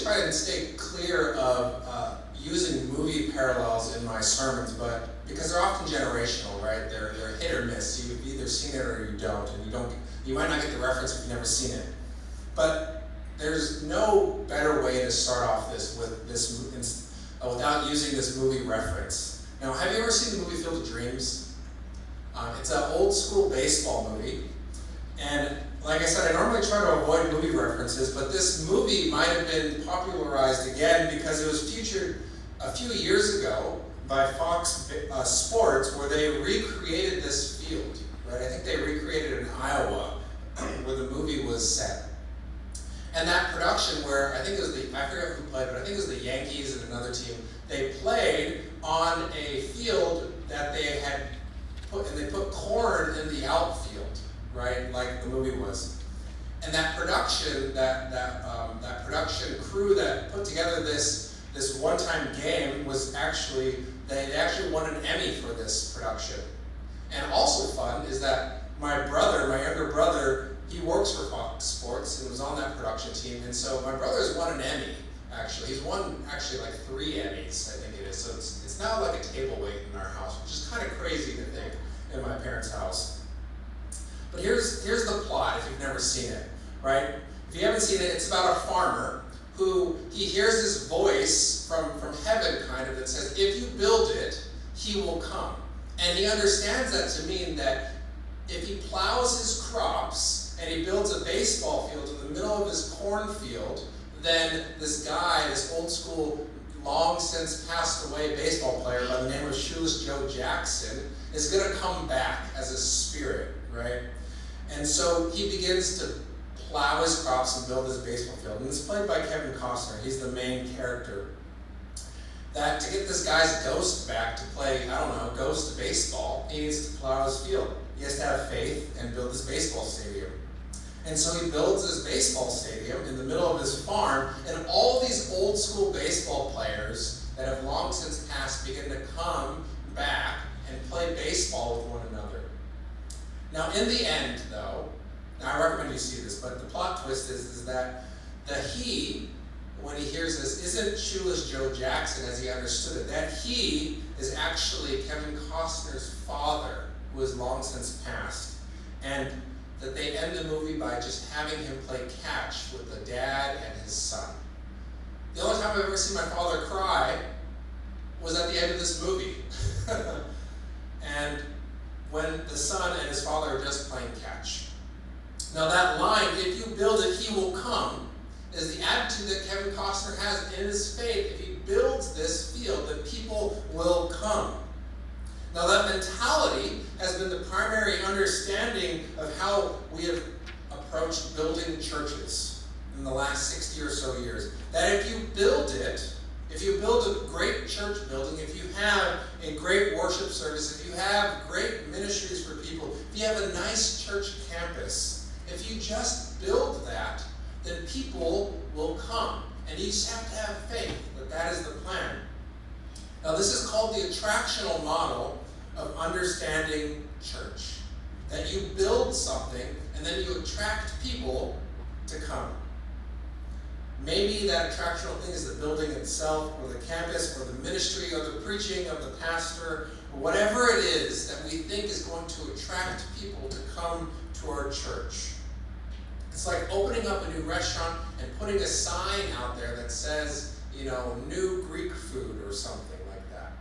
try and stay clear of using movie parallels in my sermons, but because they're often generational, right? They're hit or miss. You've either seen it or you don't, and you might not get the reference if you've never seen it. But there's no better way to start off this without using this movie reference. Now, have you ever seen the movie Field of Dreams? It's an old school baseball movie, and like I said, I normally try to avoid movie references, but this movie might have been popularized again because it was featured a few years ago by Fox Sports, where they recreated this field, right? I think they recreated it in Iowa, where the movie was set. And that production where, I think it was I forget who played, but I think it was the Yankees and another team, they played on a field that they had they put corn in the outfield, right, like the movie was. And that production, that production crew that put together this one-time game was actually, they actually won an Emmy for this production. And also fun is that my younger brother, he works for Fox Sports and was on that production team, and so my brother's won an Emmy, actually. He's won actually like 3 Emmys, I think it is. So it's now like a table weight in our house, which is kind of crazy to think in my parents' house. But here's the plot, if you've never seen it, right? If you haven't seen it, it's about a farmer who, he hears this voice from heaven kind of that says, if you build it, he will come. And he understands that to mean that if he plows his crops and he builds a baseball field in the middle of his cornfield, then this guy, this old school, long since passed away baseball player by the name of Shoeless Joe Jackson, is going to come back as a spirit, right? And so he begins to plow his crops and build his baseball field. And it's played by Kevin Costner. He's the main character. That to get this guy's ghost back to play, ghost baseball, he needs to plow his field. He has to have faith and build this baseball stadium. And so he builds this baseball stadium in the middle of his farm, and all these old school baseball players that have long since passed begin to come back and play baseball with one another. Now in the end, though, now I recommend you see this, but the plot twist is that he, when he hears this, isn't Shoeless Joe Jackson as he understood it. That he is actually Kevin Costner's father, who has long since passed. And that they end the movie by just having him play catch with the dad and his son. The only time I've ever seen my father cry was at the end of this movie. And when the son and his father are just playing catch. Now that line, if you build it, he will come, is the attitude that Kevin Costner has in his faith. If he builds this field, that people will come. Now that mentality has been the primary understanding of how we have approached building churches in the last 60 or so years. That if you build it, if you build a great church building, if you have a great worship service, if you have great ministries for people, if you have a nice church campus, if you just build that, then people will come. And you just have to have faith that that is the plan. Now this is called the attractional model of understanding church. That you build something and then you attract people to come. Maybe that attractional thing is the building itself, or the campus, or the ministry, or the preaching of the pastor, or whatever it is that we think is going to attract people to come to our church. It's like opening up a new restaurant and putting a sign out there that says, new Greek food or something like that.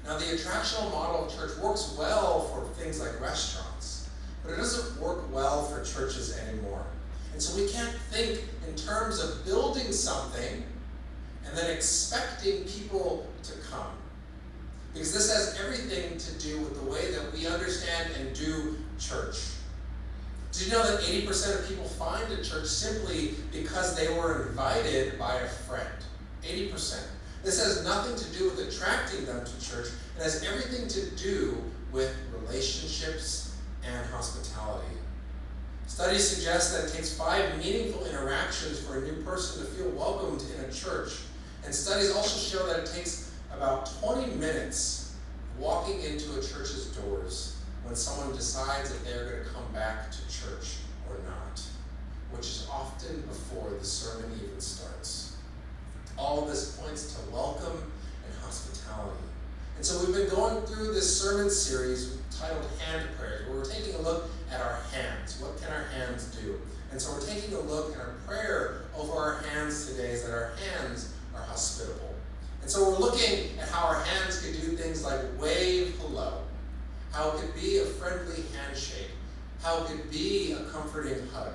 Now the attractional model of church works well for things like restaurants, but it doesn't work well for churches anymore. And so we can't think in terms of building something and then expecting people to come. Because this has everything to do with the way that we understand and do church. Did you know that 80% of people find a church simply because they were invited by a friend? 80%. This has nothing to do with attracting them to church. It has everything to do with relationships and hospitality. Studies suggest that it takes 5 meaningful interactions for a new person to feel welcomed in a church. And studies also show that it takes about 20 minutes walking into a church's doors when someone decides that they're going to come back to church or not, which is often before the sermon even starts. this sermon series titled Hand Prayers, where we're taking a look at our hands. What can our hands do? And so we're taking a look at our prayer over our hands today, is that our hands are hospitable. And so we're looking at how our hands could do things like wave hello, how it could be a friendly handshake, how it could be a comforting hug.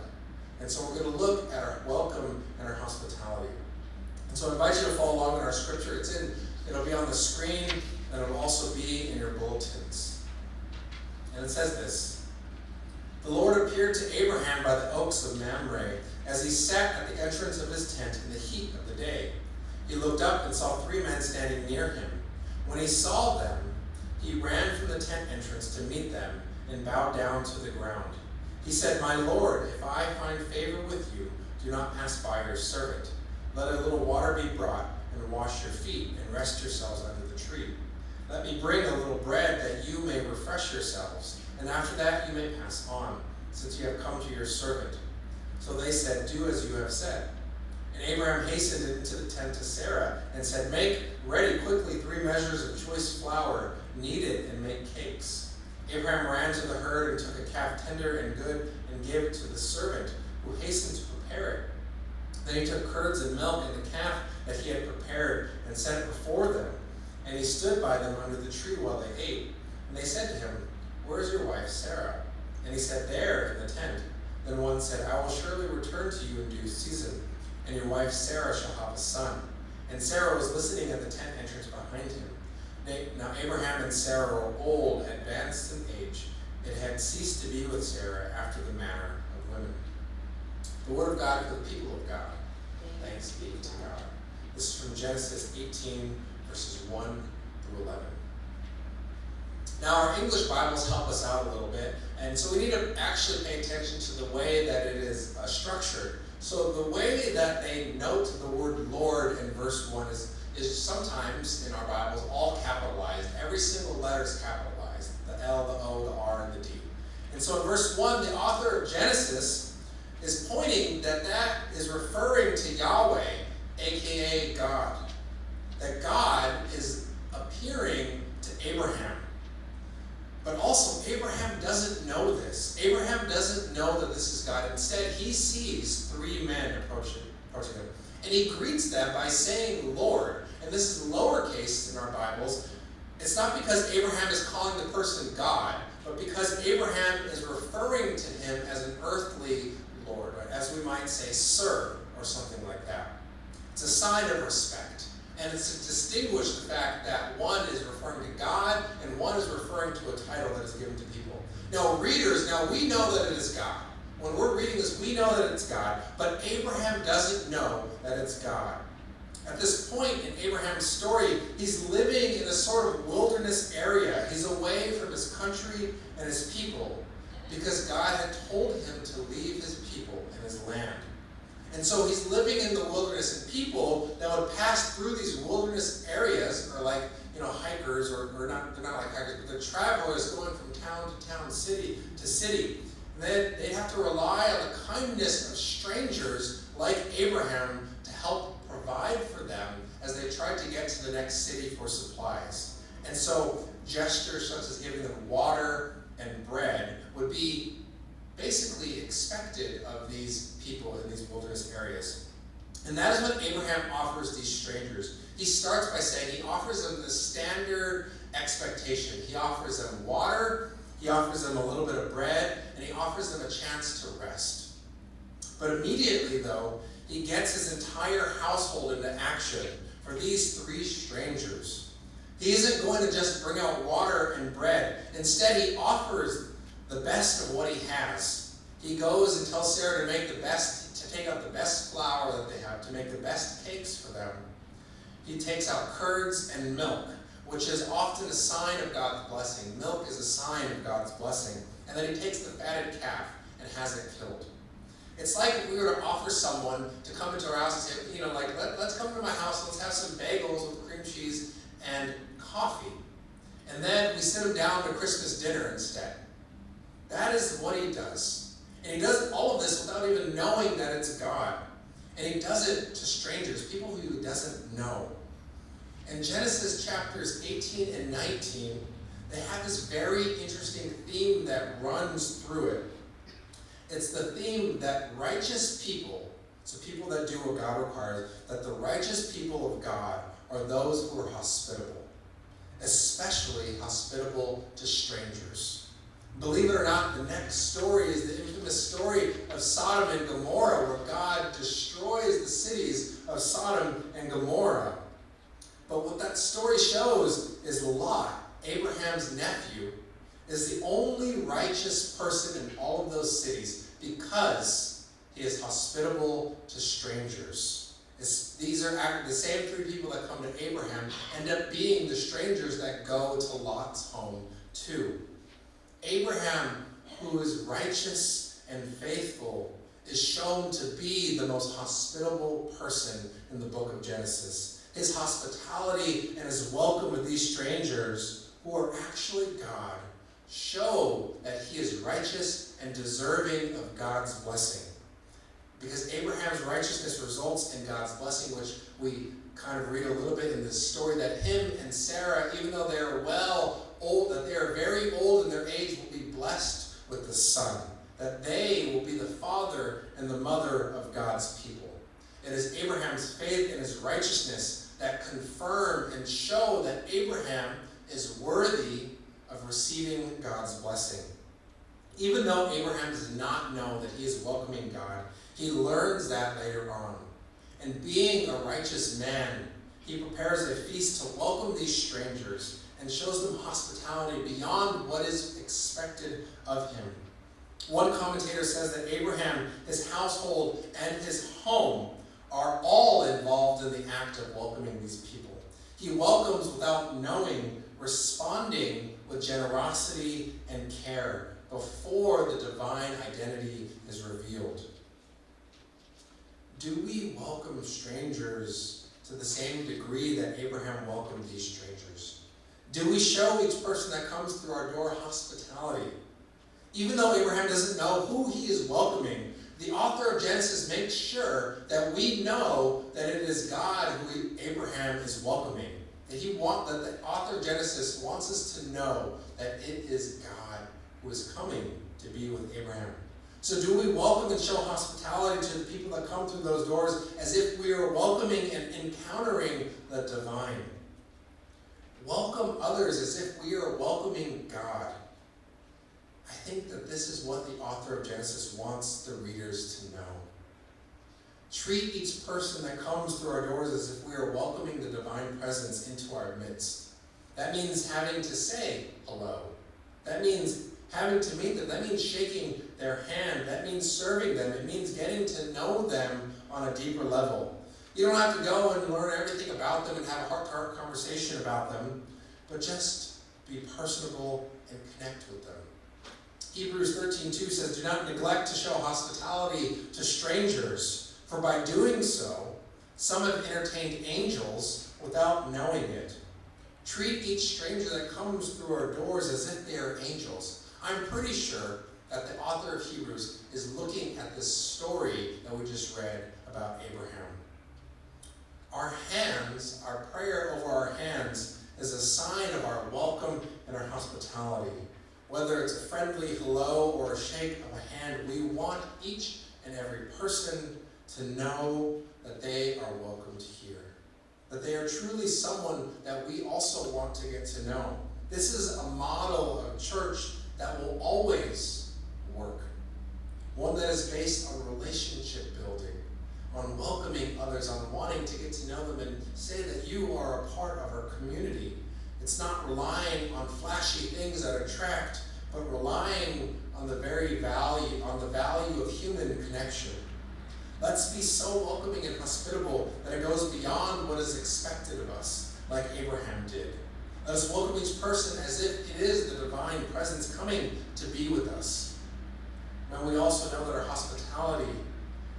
And so we're going to look at our welcome and our hospitality. And so I invite you to follow along in our scripture. It'll be on the screen, and it'll also be in your bulletins. And it says this: "The Lord appeared to Abraham by the oaks of Mamre, as he sat at the entrance of his tent in the heat of the day. He looked up and saw 3 men standing near him. When he saw them, he ran from the tent entrance to meet them and bowed down to the ground. He said, 'My Lord, if I find favor with you, do not pass by your servant. Let a little water be brought, and wash your feet, and rest yourselves under the tree. Let me bring a little bread, that you may refresh yourselves, and after that you may pass on, since you have come to your servant.' So they said, 'Do as you have said.' And Abraham hastened into the tent to Sarah, and said, 'Make ready quickly 3 measures of choice flour, knead it, and make cakes.' Abraham ran to the herd and took a calf tender and good, and gave it to the servant, who hastened to prepare it. Then he took curds and milk and the calf that he had prepared, and set it before them. And he stood by them under the tree while they ate. And they said to him, 'Where is your wife Sarah?' And he said, 'There, in the tent.' Then one said, 'I will surely return to you in due season, and your wife Sarah shall have a son.' And Sarah was listening at the tent entrance behind him. Now Abraham and Sarah were old, advanced in age. It had ceased to be with Sarah after the manner of women." The word of God for the people of God. Thanks be to God. This is from Genesis 18, verses 1 through 11. Now, our English Bibles help us out a little bit, and so we need to actually pay attention to the way that it is structured. So the way that they note the word Lord in verse 1 is sometimes in our Bibles all capitalized. Every single letter is capitalized. The L, the O, the R, and the D. And so in verse 1, the author of Genesis is pointing that is referring to Yahweh, aka God. That God is appearing to Abraham. But also, Abraham doesn't know this. Abraham doesn't know that this is God. Instead, he sees 3 men approaching him. And he greets them by saying Lord. And this is lowercase in our Bibles. It's not because Abraham is calling the person God, but because Abraham is referring to him as an earthly Lord, right? As we might say, sir, or something like that. It's a sign of respect. And it's to distinguish the fact that one is referring to God and one is referring to a title that is given to people. Now, readers, we know that it is God. When we're reading this, we know that it's God, but Abraham doesn't know that it's God. At this point in Abraham's story, he's living in a sort of wilderness area. He's away from his country and his people because God had told him to leave his people and his land. And so he's living in the wilderness, and people that would pass through these wilderness areas are like, hikers, or not, they're not like hikers, but they're travelers going from town to town, city to city. And they'd have to rely on the kindness of strangers like Abraham to help provide for them as they tried to get to the next city for supplies. And so gestures such as giving them water and bread would be basically expected of these people in these wilderness areas. And that is what Abraham offers these strangers. He starts by saying he offers them the standard expectation. He offers them water, he offers them a little bit of bread, and he offers them a chance to rest. But immediately, though, he gets his entire household into action for these 3 strangers. He isn't going to just bring out water and bread. Instead, he offers the best of what he has. He goes and tells Sarah to take out the best flour that they have, to make the best cakes for them. He takes out curds and milk, which is often a sign of God's blessing. Milk is a sign of God's blessing. And then he takes the fatted calf and has it killed. It's like if we were to offer someone to come into our house and say, let's come to my house, let's have some bagels with cream cheese and coffee. And then we sit him down to Christmas dinner instead. That is what he does. And he does all of this without even knowing that it's God. And he does it to strangers, people who he doesn't know. In Genesis chapters 18 and 19, they have this very interesting theme that runs through it. It's the theme that righteous people, so people that do what God requires, that the righteous people of God are those who are hospitable, especially hospitable to strangers. Believe it or not, the next story is the infamous story of Sodom and Gomorrah, where God destroys the cities of Sodom and Gomorrah. But what that story shows is Lot, Abraham's nephew, is the only righteous person in all of those cities because he is hospitable to strangers. These are the same three people that come to Abraham end up being the strangers that go to Lot's home too. Abraham, who is righteous and faithful, is shown to be the most hospitable person in the book of Genesis. His hospitality and his welcome of these strangers, who are actually God, show that he is righteous and deserving of God's blessing. Because Abraham's righteousness results in God's blessing, which we kind of read a little bit in this story, that him and Sarah, even though they are old, that they are very old in their age, will be blessed with the son, that they will be the father and the mother of God's people. It is Abraham's faith and his righteousness that confirm and show that Abraham is worthy of receiving God's blessing. Even though Abraham does not know that he is welcoming God, he learns that later on. And being a righteous man, he prepares a feast to welcome these strangers and shows them hospitality beyond what is expected of him. One commentator says that Abraham, his household, and his home are all involved in the act of welcoming these people. He welcomes without knowing, responding with generosity and care before the divine identity is revealed. Do we welcome strangers to the same degree that Abraham welcomed these strangers? Do we show each person that comes through our door hospitality? Even though Abraham doesn't know who he is welcoming, the author of Genesis makes sure that we know that it is God who Abraham is welcoming. That the author of Genesis wants us to know that it is God who is coming to be with Abraham. So do we welcome and show hospitality to the people that come through those doors as if we are welcoming and encountering the divine? Welcome others as if we are welcoming God. I think that this is what the author of Genesis wants the readers to know. Treat each person that comes through our doors as if we are welcoming the divine presence into our midst. That means having to say hello. That means having to meet them. That means shaking their hand. That means serving them. It means getting to know them on a deeper level. You don't have to go and learn everything about them and have a heart-to-heart conversation about them, but just be personable and connect with them. Hebrews 13:2 says, "Do not neglect to show hospitality to strangers, for by doing so, some have entertained angels without knowing it." Treat each stranger that comes through our doors as if they are angels. I'm pretty sure that the author of Hebrews is looking at this story that we just read about Abraham. Our hands, our prayer over our hands, is a sign of our welcome and our hospitality. Whether it's a friendly hello or a shake of a hand, we want each and every person to know that they are welcomed here. That they are truly someone that we also want to get to know. This is a model of church that will always work. One that is based on relationship building, on welcoming others, on wanting to get to know them and say that you are a part of our community. It's not relying on flashy things that attract, but relying on the value of human connection. Let's be so welcoming and hospitable that it goes beyond what is expected of us, like Abraham did. Let us welcome each person as if it is the divine presence coming to be with us. And we also know that our hospitality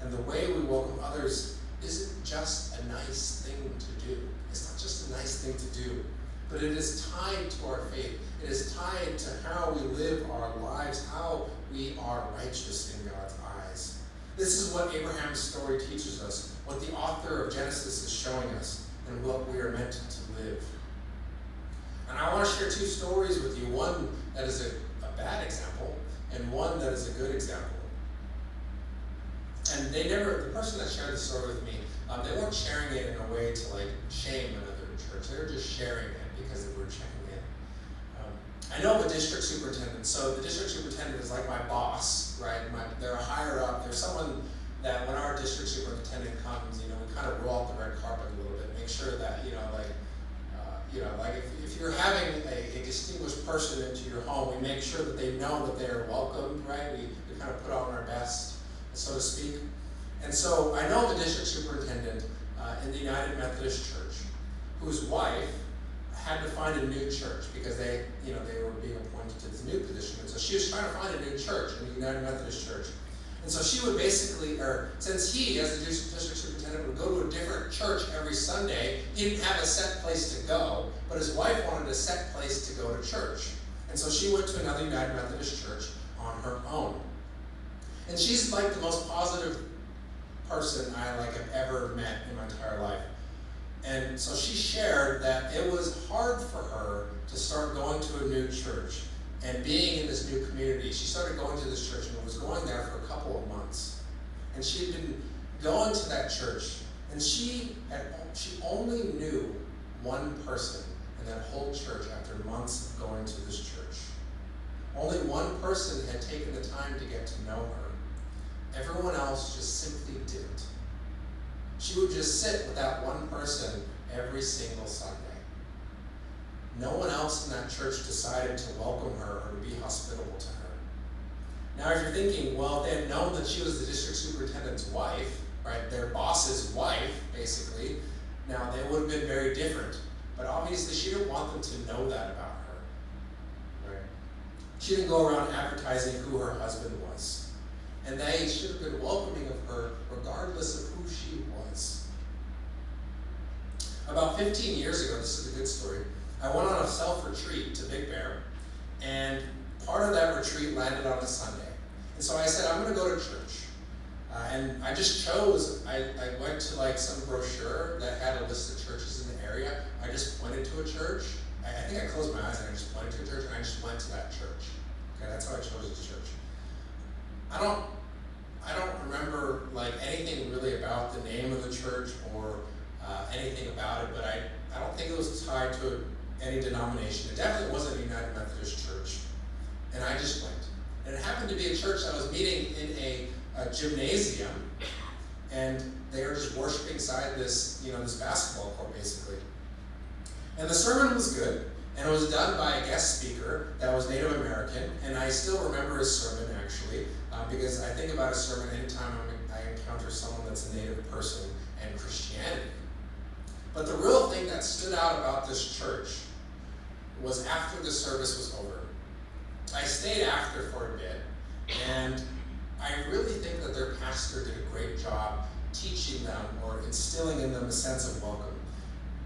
and the way we welcome others isn't just a nice thing to do. It's not just a nice thing to do, but it is tied to our faith. It is tied to how we live our lives, how we are righteous in God's eyes. This is what Abraham's story teaches us, what the author of Genesis is showing us, and what we are meant to live. And I want to share two stories with you, one that is a bad example, and one that is a good example. And the person that shared the story with me, they weren't sharing it in a way to like shame another church. They were just sharing it because they were checking in. I know of a district superintendent. So the district superintendent is like my boss, right? They're a higher up. They're someone that when our district superintendent comes, we kind of roll out the red carpet a little bit, make sure that, if you're having a distinguished person into your home, we make sure that they know that they are welcomed, right? We kind of put on our best, so to speak. And so I know of a district superintendent in the United Methodist Church whose wife had to find a new church because they were being appointed to this new position. And so she was trying to find a new church in the United Methodist Church. And so she would basically, since he, as the district superintendent, would go to a different church every Sunday, he didn't have a set place to go, but his wife wanted a set place to go to church. And so she went to another United Methodist Church on her own. And she's like the most positive person I have ever met in my entire life. And so she shared that it was hard for her to start going to a new church and being in this new community. She started going to this church and was going there for a couple of months. And she had been going to that church, and she only knew one person in that whole church after months of going to this church. Only one person had taken the time to get to know her. Everyone else just simply didn't. She would just sit with that one person every single Sunday. No one else in that church decided to welcome her or to be hospitable to her. Now, if you're thinking, well, if they had known that she was the district superintendent's wife, right, their boss's wife, basically, now they would have been very different. But obviously, she didn't want them to know that about her. Right? She didn't go around advertising who her husband was. And they should have been welcoming of her regardless of who she was. About 15 years ago, this is a good story, I went on a self-retreat to Big Bear, and part of that retreat landed on a Sunday. And so I said, I'm going to go to church. And I just chose, I went to some brochure that had a list of churches in the area. I just pointed to a church. I think I closed my eyes and I just pointed to a church, and I just went to that church. Okay, that's how I chose this church. I don't remember anything really about the name of the church or anything about it, but I don't think it was tied to any denomination. It definitely wasn't a United Methodist Church. And I just went. And it happened to be a church that was meeting in a gymnasium, and they were just worshiping inside this, this basketball court, basically. And the sermon was good, and it was done by a guest speaker that was Native American, and I still remember his sermon, actually, because I think about a sermon anytime I encounter someone that's a Native person and Christianity. But the real thing that stood out about this church was after the service was over. I stayed after for a bit, and I really think that their pastor did a great job teaching them or instilling in them a sense of welcome,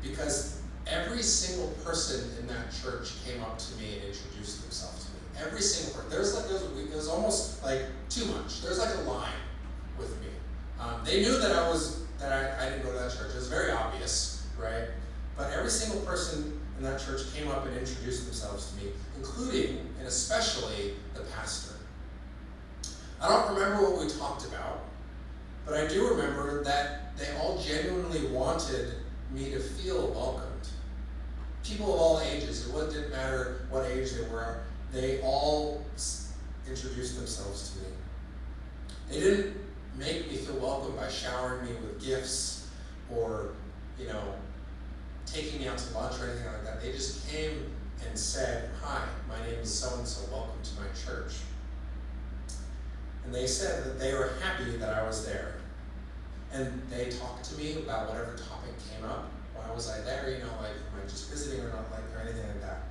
because every single person in that church came up to me and introduced themselves to me. Every single person. It was almost too much. There's a line with me. They knew that I didn't go to that church. It was very obvious, right? But every single person in that church came up and introduced themselves to me, including and especially the pastor. I don't remember what we talked about, but I do remember that they all genuinely wanted me to feel welcomed. People of all ages, it didn't matter what age they were, they all introduced themselves to me. They didn't make me feel welcome by showering me with gifts or, taking me out to lunch or anything like that. They just came and said, "Hi, my name is so-and-so, welcome to my church." And they said that they were happy that I was there. And they talked to me about whatever topic came up. Why was I there? Am I just visiting or not, or anything like that.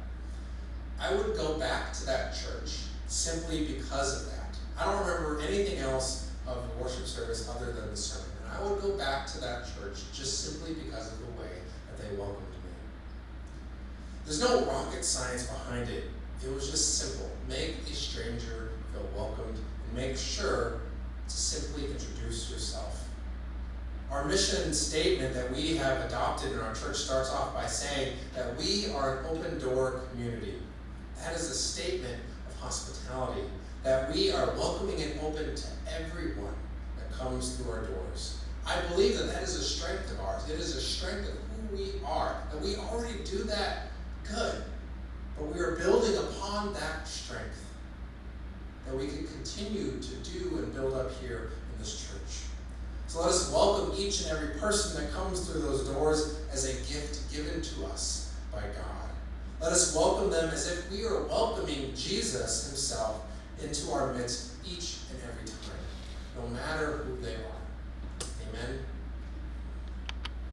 I would go back to that church simply because of that. I don't remember anything else of the worship service other than the sermon. And I would go back to that church just simply because of the way that they welcomed me. There's no rocket science behind it. It was just simple. Make a stranger feel welcomed, and make sure to simply introduce yourself. Our mission statement that we have adopted in our church starts off by saying that we are an open door community. That is a statement of hospitality, that we are welcoming and open to everyone that comes through our doors. I believe that is a strength of ours. It is a strength of who we are, that we already do that good, but we are building upon that strength that we can continue to do and build up here in this church. So let us welcome each and every person that comes through those doors as a gift given to us by God. Let us welcome them as if we are welcoming Jesus himself into our midst each and every time, no matter who they are. Amen.